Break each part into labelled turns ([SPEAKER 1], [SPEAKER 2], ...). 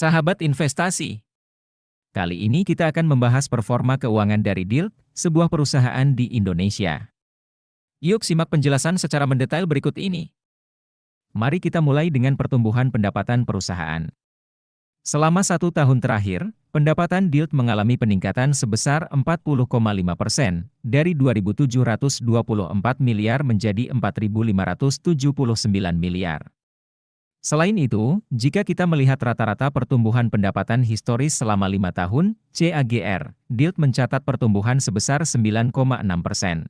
[SPEAKER 1] Sahabat investasi, kali ini kita akan membahas performa keuangan dari Dilt, sebuah perusahaan di Indonesia. Yuk simak penjelasan secara mendetail berikut ini. Mari kita mulai dengan pertumbuhan pendapatan perusahaan. Selama 1 tahun terakhir, pendapatan Dilt mengalami peningkatan sebesar 40,5% dari 2.724 miliar menjadi 4.579 miliar. Selain itu, jika kita melihat rata-rata pertumbuhan pendapatan historis selama 5 tahun, CAGR, Dilt mencatat pertumbuhan sebesar 9,6%.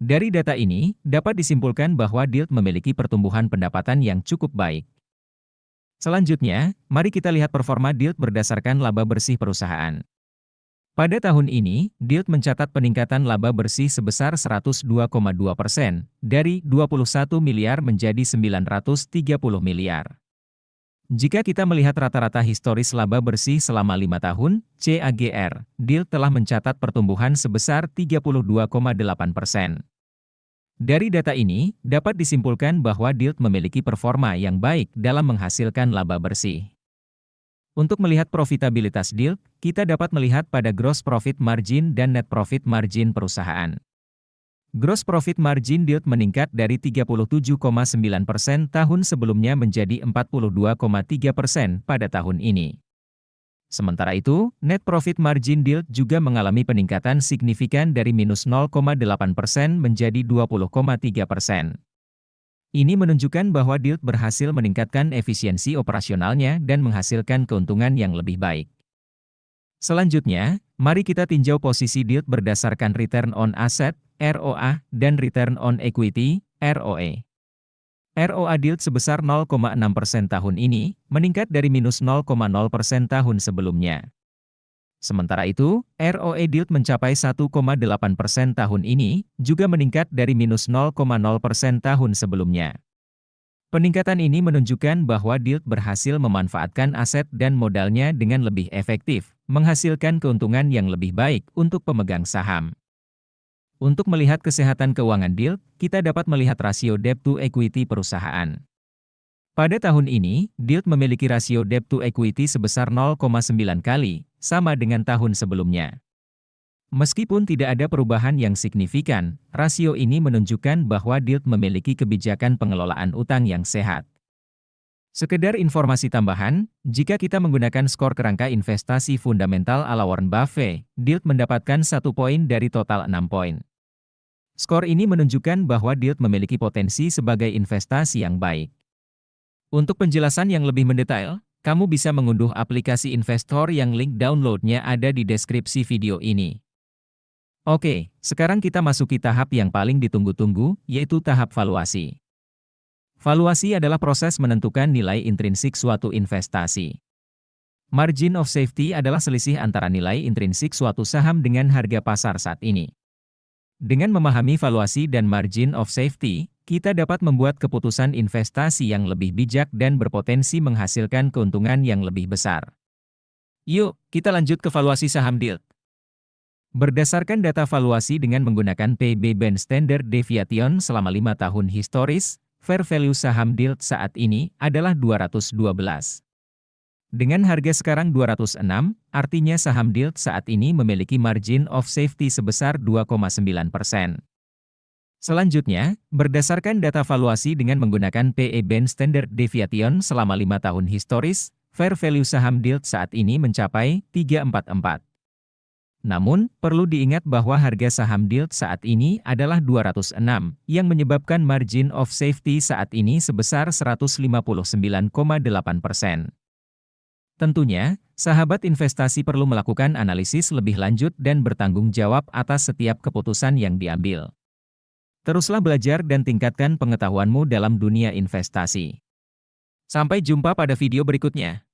[SPEAKER 1] Dari data ini, dapat disimpulkan bahwa Dilt memiliki pertumbuhan pendapatan yang cukup baik. Selanjutnya, mari kita lihat performa Dilt berdasarkan laba bersih perusahaan. Pada tahun ini, Dilt mencatat peningkatan laba bersih sebesar 102,2% dari 21 miliar menjadi 930 miliar. Jika kita melihat rata-rata historis laba bersih selama 5 tahun, CAGR, Dilt telah mencatat pertumbuhan sebesar 32,8%. Dari data ini, dapat disimpulkan bahwa Dilt memiliki performa yang baik dalam menghasilkan laba bersih. Untuk melihat profitabilitas Dilt, kita dapat melihat pada gross profit margin dan net profit margin perusahaan. Gross profit margin Dilt meningkat dari 37,9% tahun sebelumnya menjadi 42,3% pada tahun ini. Sementara itu, net profit margin Dilt juga mengalami peningkatan signifikan dari minus 0,8% menjadi 20,3%. Ini menunjukkan bahwa Dilt berhasil meningkatkan efisiensi operasionalnya dan menghasilkan keuntungan yang lebih baik. Selanjutnya, mari kita tinjau posisi Dilt berdasarkan return on asset, ROA, dan return on equity, ROE. ROA Dilt sebesar 0,6% tahun ini, meningkat dari minus 0,0% tahun sebelumnya. Sementara itu, ROE Dilt mencapai 1,8% tahun ini, juga meningkat dari minus 0,0% tahun sebelumnya. Peningkatan ini menunjukkan bahwa Dilt berhasil memanfaatkan aset dan modalnya dengan lebih efektif, menghasilkan keuntungan yang lebih baik untuk pemegang saham. Untuk melihat kesehatan keuangan Dilt, kita dapat melihat rasio debt to equity perusahaan. Pada tahun ini, Dilt memiliki rasio debt to equity sebesar 0,9 kali, sama dengan tahun sebelumnya. Meskipun tidak ada perubahan yang signifikan, rasio ini menunjukkan bahwa Dilt memiliki kebijakan pengelolaan utang yang sehat. Sekedar informasi tambahan, jika kita menggunakan skor kerangka investasi fundamental ala Warren Buffett, Dilt mendapatkan 1 poin dari total 6 poin. Skor ini menunjukkan bahwa Dilt memiliki potensi sebagai investasi yang baik. Untuk penjelasan yang lebih mendetail, kamu bisa mengunduh aplikasi Investor yang link downloadnya ada di deskripsi video ini. Oke, sekarang kita masuki tahap yang paling ditunggu-tunggu, yaitu tahap valuasi. Valuasi adalah proses menentukan nilai intrinsik suatu investasi. Margin of safety adalah selisih antara nilai intrinsik suatu saham dengan harga pasar saat ini. Dengan memahami valuasi dan margin of safety, kita dapat membuat keputusan investasi yang lebih bijak dan berpotensi menghasilkan keuntungan yang lebih besar. Yuk, kita lanjut ke valuasi saham Dilt. Berdasarkan data valuasi dengan menggunakan PB Band Standard Deviation selama 5 tahun historis, fair value saham Dilt saat ini adalah 212. Dengan harga sekarang 206, artinya saham Dilt saat ini memiliki margin of safety sebesar 2,9%. Selanjutnya, berdasarkan data valuasi dengan menggunakan PE Band Standard Deviation selama 5 tahun historis, fair value saham Dilt saat ini mencapai 344. Namun, perlu diingat bahwa harga saham Dilt saat ini adalah 206, yang menyebabkan margin of safety saat ini sebesar 159,8%. Tentunya, sahabat investasi perlu melakukan analisis lebih lanjut dan bertanggung jawab atas setiap keputusan yang diambil. Teruslah belajar dan tingkatkan pengetahuanmu dalam dunia investasi. Sampai jumpa pada video berikutnya.